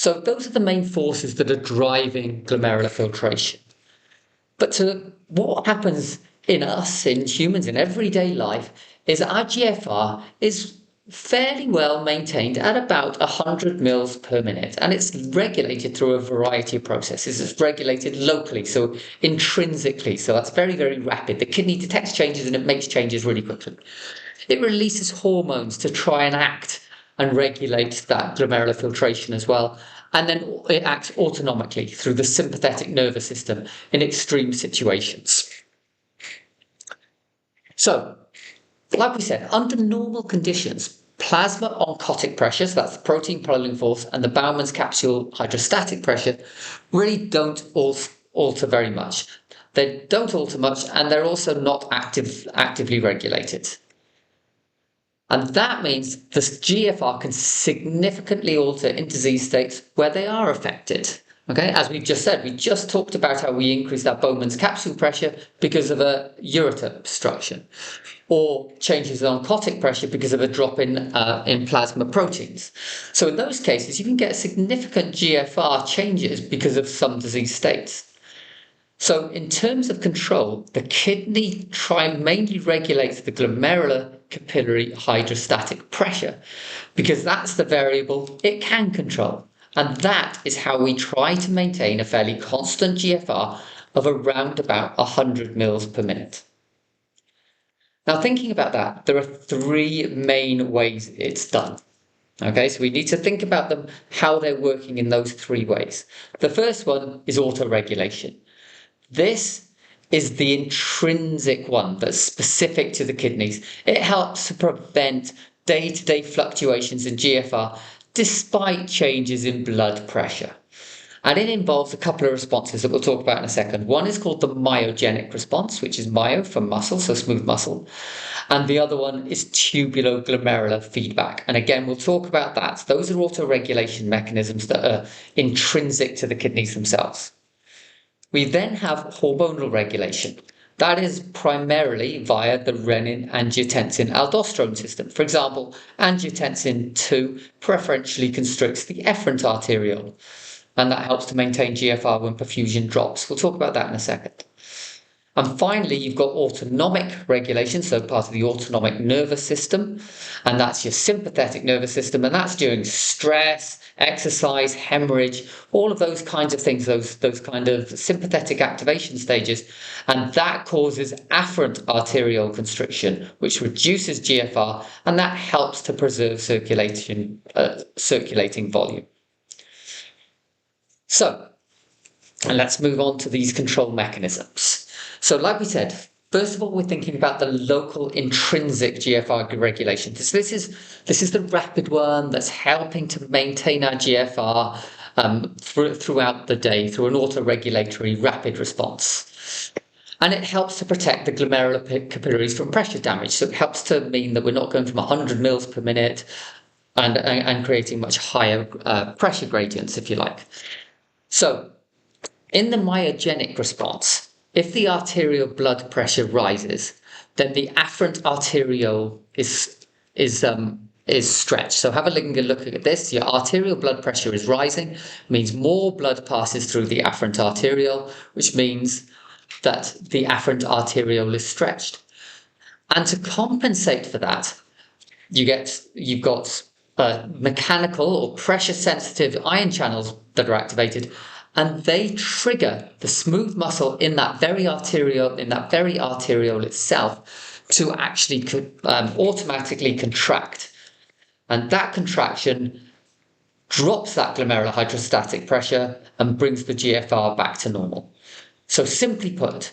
So those are the main forces that are driving glomerular filtration. But what happens in us, in humans, in everyday life, is our GFR is fairly well maintained at about 100 mils per minute, and it's regulated through a variety of processes. It's regulated locally, so intrinsically, so that's very, very rapid. The kidney detects changes and it makes changes really quickly. It releases hormones to try and act and regulate that glomerular filtration as well. And then it acts autonomically through the sympathetic nervous system in extreme situations. So, like we said, under normal conditions, plasma oncotic pressure, so that's the protein pulling force, and the Bowman's capsule hydrostatic pressure really don't alter very much. They don't alter much, and they're also not actively regulated. And that means the GFR can significantly alter in disease states where they are affected. Okay, as we've just said, we just talked about how we increased our Bowman's capsule pressure because of a ureter obstruction, or changes in oncotic pressure because of a drop in plasma proteins. So in those cases, you can get significant GFR changes because of some disease states. So in terms of control, the kidney mainly regulates the glomerular capillary hydrostatic pressure because that's the variable it can control. And that is how we try to maintain a fairly constant GFR of around about 100 mils per minute. Now, thinking about that, there are three main ways it's done. Okay, so we need to think about them, how they're working in those three ways. The first one is autoregulation. This is the intrinsic one that's specific to the kidneys. It helps to prevent day-to-day fluctuations in GFR despite changes in blood pressure. And it involves a couple of responses that we'll talk about in a second. One is called the myogenic response, which is myo for muscle, so smooth muscle. And the other one is tubuloglomerular feedback. And again, we'll talk about that. Those are autoregulation mechanisms that are intrinsic to the kidneys themselves. We then have hormonal regulation. That is primarily via the renin-angiotensin-aldosterone system. For example, angiotensin 2 preferentially constricts the efferent arteriole, and that helps to maintain GFR when perfusion drops. We'll talk about that in a second. And finally, you've got autonomic regulation, so part of the autonomic nervous system, and that's your sympathetic nervous system, and that's during stress, exercise, hemorrhage, all of those kinds of things, those kind of sympathetic activation stages, and that causes afferent arteriole constriction, which reduces GFR, and that helps to preserve circulating volume. So, and let's move on to these control mechanisms. So like we said, first of all, we're thinking about the local intrinsic GFR regulation. This is the rapid one that's helping to maintain our GFR throughout the day through an autoregulatory rapid response. And it helps to protect the glomerular capillaries from pressure damage. So it helps to mean that we're not going from 100 mils per minute and creating much higher pressure gradients, if you like. So in the myogenic response, if the arterial blood pressure rises, then the afferent arteriole is stretched. So have a look at this. Your arterial blood pressure is rising, means more blood passes through the afferent arteriole, which means that the afferent arteriole is stretched. And to compensate for that, you've got mechanical or pressure-sensitive ion channels that are activated, and they trigger the smooth muscle in that very arteriole itself to actually automatically contract. And that contraction drops that glomerular hydrostatic pressure and brings the GFR back to normal. So simply put,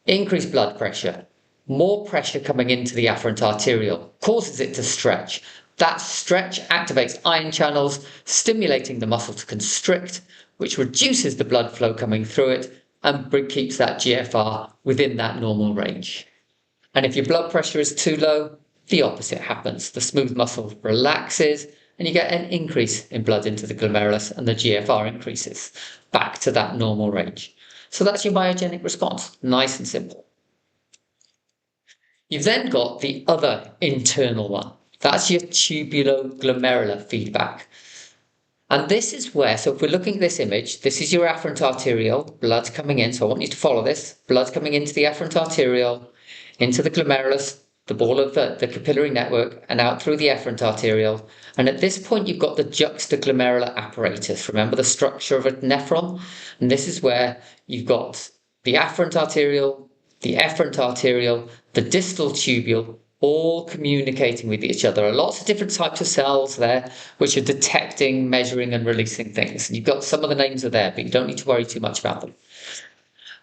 increased blood pressure, more pressure coming into the afferent arteriole causes it to stretch. That stretch activates ion channels, stimulating the muscle to constrict, which reduces the blood flow coming through it and keeps that GFR within that normal range. And if your blood pressure is too low, the opposite happens. The smooth muscle relaxes and you get an increase in blood into the glomerulus and the GFR increases back to that normal range. So that's your myogenic response, nice and simple. You've then got the other internal one. That's your tubuloglomerular feedback. And this is where, so if we're looking at this image, this is your afferent arteriole, blood coming in. So I want you to follow this. Blood coming into the afferent arteriole, into the glomerulus, the ball of the capillary network, and out through the efferent arteriole. And at this point, you've got the juxtaglomerular apparatus. Remember the structure of a nephron? And this is where you've got the afferent arteriole, the efferent arteriole, the distal tubule, all communicating with each other. There are lots of different types of cells there which are detecting, measuring, and releasing things. And you've got some of the names are there, but you don't need to worry too much about them.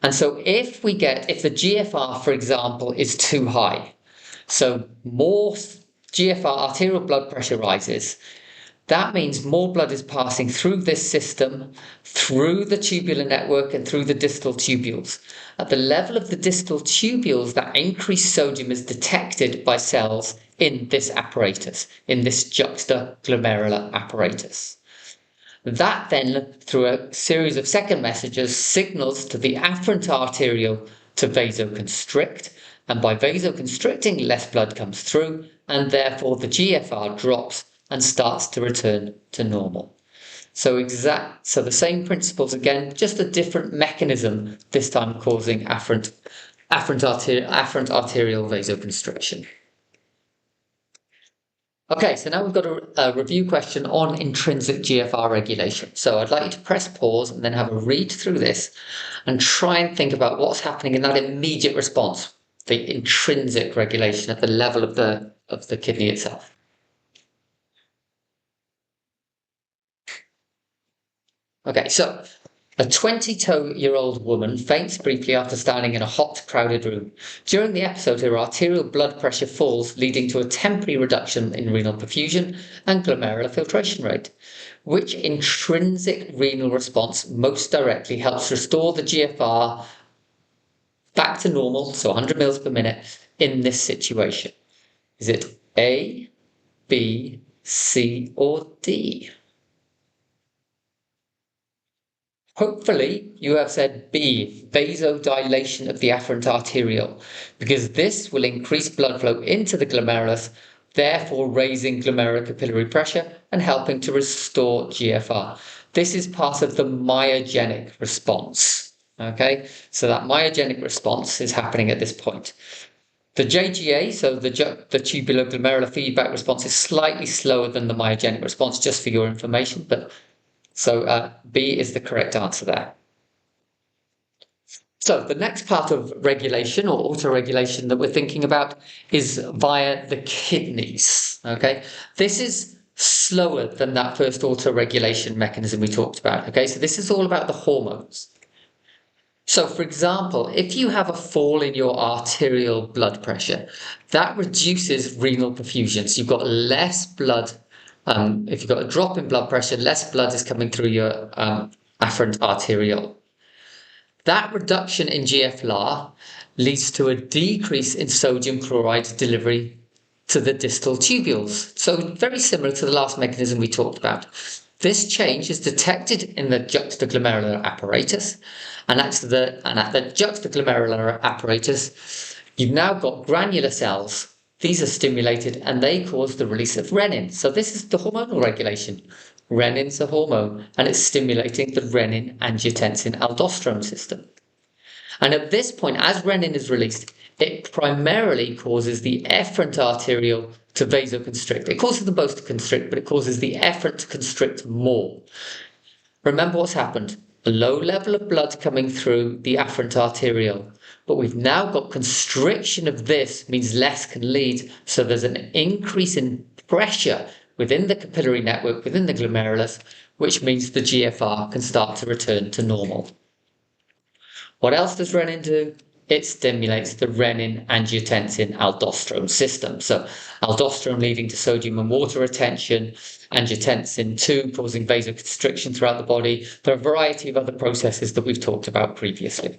And so if the GFR, for example, is too high, so more GFR, arterial blood pressure rises, that means more blood is passing through this system, through the tubular network and through the distal tubules. At the level of the distal tubules, that increased sodium is detected by cells in this apparatus, in this juxtaglomerular apparatus. That then, through a series of second messages, signals to the afferent arteriole to vasoconstrict, and by vasoconstricting, less blood comes through, and therefore the GFR drops and starts to return to normal. So the same principles again, just a different mechanism, this time causing afferent arterial vasoconstriction. Okay, so now we've got a review question on intrinsic GFR regulation. So I'd like you to press pause and then have a read through this and try and think about what's happening in that immediate response, the intrinsic regulation at the level of the kidney itself. Okay, so a 22-year-old woman faints briefly after standing in a hot, crowded room. During the episode, her arterial blood pressure falls, leading to a temporary reduction in renal perfusion and glomerular filtration rate. Which intrinsic renal response most directly helps restore the GFR back to normal, so 100 mils per minute, in this situation? Is it A, B, C, or D? Hopefully, you have said B, vasodilation of the afferent arteriole, because this will increase blood flow into the glomerulus, therefore raising glomerular capillary pressure and helping to restore GFR. This is part of the myogenic response. Okay, so that myogenic response is happening at this point. The JGA, so the tubuloglomerular feedback response, is slightly slower than the myogenic response, just for your information, but so B is the correct answer there. So the next part of regulation or autoregulation that we're thinking about is via the kidneys. Okay, this is slower than that first autoregulation mechanism we talked about. Okay, so this is all about the hormones. So, for example, if you have a fall in your arterial blood pressure, that reduces renal perfusion. So you've got less blood. If you've got a drop in blood pressure, less blood is coming through your afferent arteriole. That reduction in GFR leads to a decrease in sodium chloride delivery to the distal tubules. So very similar to the last mechanism we talked about. This change is detected in the juxtaglomerular apparatus, and at the juxtaglomerular apparatus, you've now got granular cells. These are stimulated and they cause the release of renin. So this is the hormonal regulation. Renin's a hormone and it's stimulating the renin-angiotensin-aldosterone system. And at this point, as renin is released, it primarily causes the efferent arteriole to vasoconstrict. It causes them both to constrict, but it causes the efferent to constrict more. Remember what's happened. A low level of blood coming through the afferent arteriole. But we've now got constriction of this, means less can lead. So there's an increase in pressure within the capillary network, within the glomerulus, which means the GFR can start to return to normal. What else does renin do? It stimulates the renin-angiotensin-aldosterone system. So aldosterone leading to sodium and water retention, angiotensin 2 causing vasoconstriction throughout the body. There are a variety of other processes that we've talked about previously.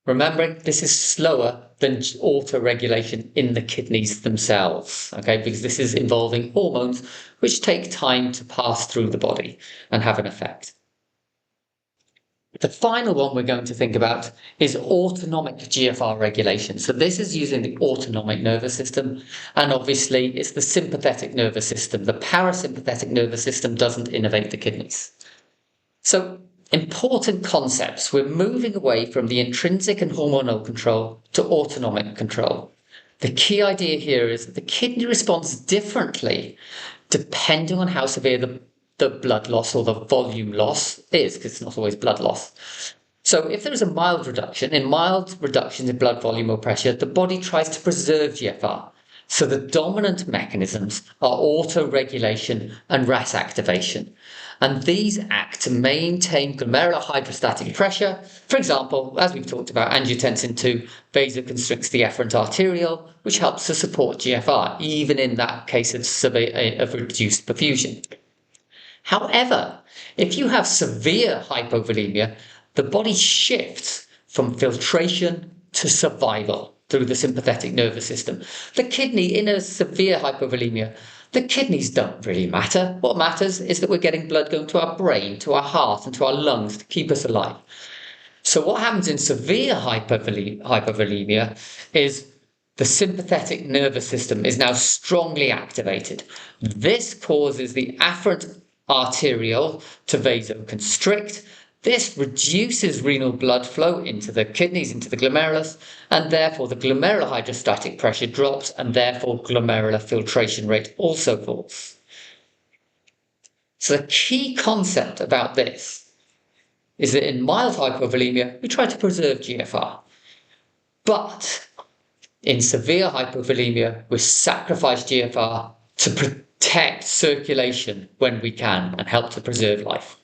Remembering this is slower than autoregulation in the kidneys themselves, okay, because this is involving hormones which take time to pass through the body and have an effect. The final one we're going to think about is autonomic GFR regulation. So this is using the autonomic nervous system, and obviously it's the sympathetic nervous system. The parasympathetic nervous system doesn't innervate the kidneys. So important concepts. We're moving away from the intrinsic and hormonal control to autonomic control. The key idea here is that the kidney responds differently depending on how severe the blood loss or the volume loss is, because it's not always blood loss. So if there is a mild reductions in blood volume or pressure, the body tries to preserve GFR. So the dominant mechanisms are autoregulation and RAAS activation. And these act to maintain glomerular hydrostatic pressure. For example, as we've talked about, angiotensin II vasoconstricts the efferent arteriole, which helps to support GFR, even in that case of reduced perfusion. However, if you have severe hypovolemia, the body shifts from filtration to survival through the sympathetic nervous system. The kidney, in a severe hypovolemia, the kidneys don't really matter. What matters is that we're getting blood going to our brain, to our heart, and to our lungs to keep us alive. So what happens in severe hypovolemia is the sympathetic nervous system is now strongly activated. This causes the afferent arteriole to vasoconstrict. This reduces renal blood flow into the kidneys, into the glomerulus, and therefore the glomerular hydrostatic pressure drops, and therefore glomerular filtration rate also falls. So the key concept about this is that in mild hypovolemia, we try to preserve GFR. But in severe hypovolemia, we sacrifice GFR to protect circulation when we can and help to preserve life.